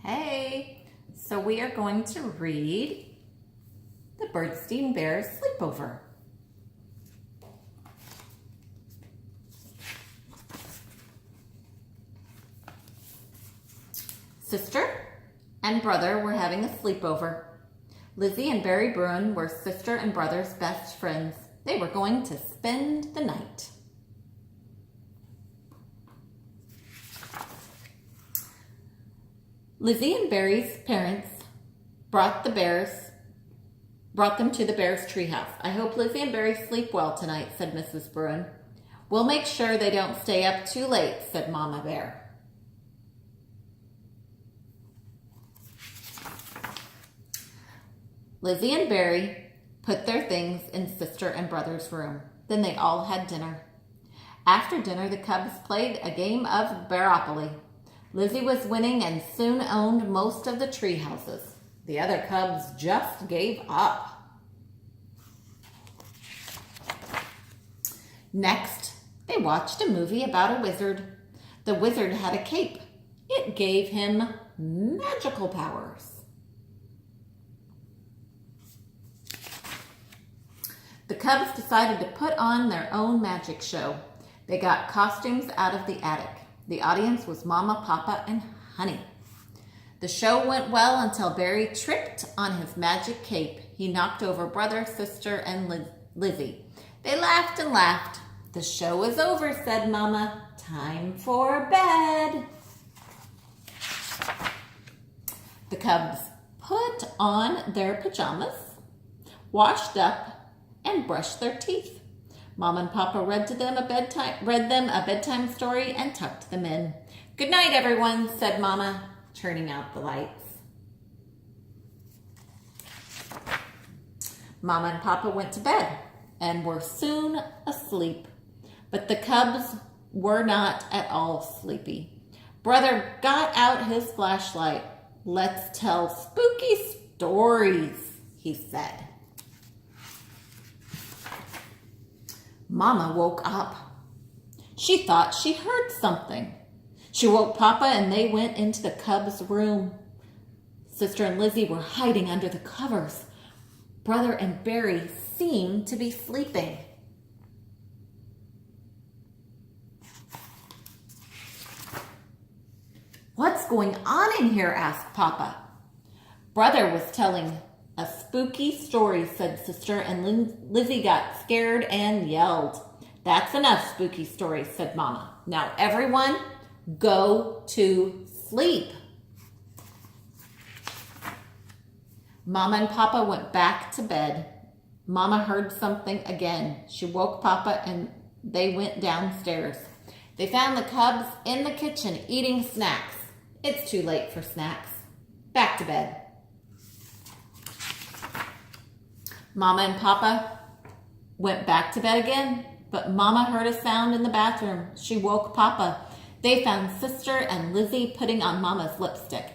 Hey, so we are going to read the Berenstain Bears Sleepover. Sister and brother were having a sleepover. Lizzie and Barry Bruin were sister and brother's best friends. They were going to spend the night. Lizzie and Barry's parents brought them to the Bears' treehouse. I hope Lizzie and Barry sleep well tonight, said Mrs. Bruin. We'll make sure they don't stay up too late, said Mama Bear. Lizzie and Barry put their things in sister and brother's room. Then they all had dinner. After dinner, the Cubs played a game of Bearopoly. Lizzie was winning and soon owned most of the tree houses. The other Cubs just gave up. Next, they watched a movie about a wizard. The wizard had a cape. It gave him magical powers. The Cubs decided to put on their own magic show. They got costumes out of the attic. The audience was Mama, Papa, and Honey. The show went well until Barry tripped on his magic cape. He knocked over brother, sister, and Lizzie. They laughed and laughed. The show is over, said Mama. Time for bed. The Cubs put on their pajamas, washed up, and brushed their teeth. Mom and Papa read them a bedtime story and tucked them in. Good night, everyone, said Mama, turning out the lights. Mama and Papa went to bed and were soon asleep. But the Cubs were not at all sleepy. Brother got out his flashlight. Let's tell spooky stories, he said. Mama woke up. She thought she heard something. She woke Papa and they went into the Cubs' room. Sister and Lizzie were hiding under the covers. Brother and Barry seemed to be sleeping. What's going on in here? Asked Papa. Brother was telling a spooky story, said Sister, and Lizzie got scared and yelled. That's enough spooky stories, said Mama. Now everyone, go to sleep. Mama and Papa went back to bed. Mama heard something again. She woke Papa and they went downstairs. They found the Cubs in the kitchen eating snacks. It's too late for snacks. Back to bed. Mama and Papa went back to bed again, but Mama heard a sound in the bathroom. She woke Papa. They found Sister and Lizzie putting on Mama's lipstick.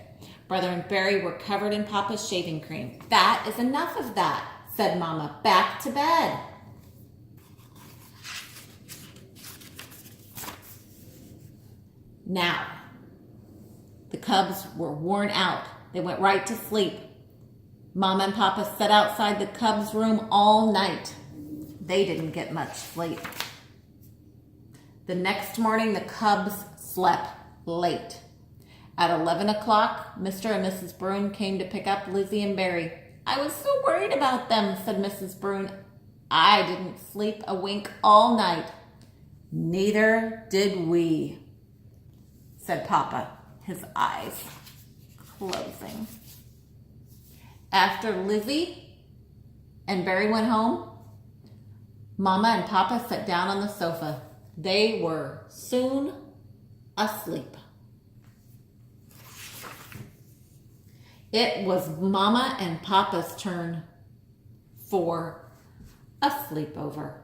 Brother and Barry were covered in Papa's shaving cream. That is enough of that, said Mama. Back to bed. Now, the Cubs were worn out. They went right to sleep. Mama and Papa sat outside the Cubs' room all night. They didn't get much sleep. The next morning, the Cubs slept late. At 11 o'clock, Mr. and Mrs. Bruin came to pick up Lizzie and Barry. I was so worried about them, said Mrs. Bruin. I didn't sleep a wink all night. Neither did we, said Papa, his eyes closing. After Lizzie and Barry went home, Mama and Papa sat down on the sofa. They were soon asleep. It was Mama and Papa's turn for a sleepover.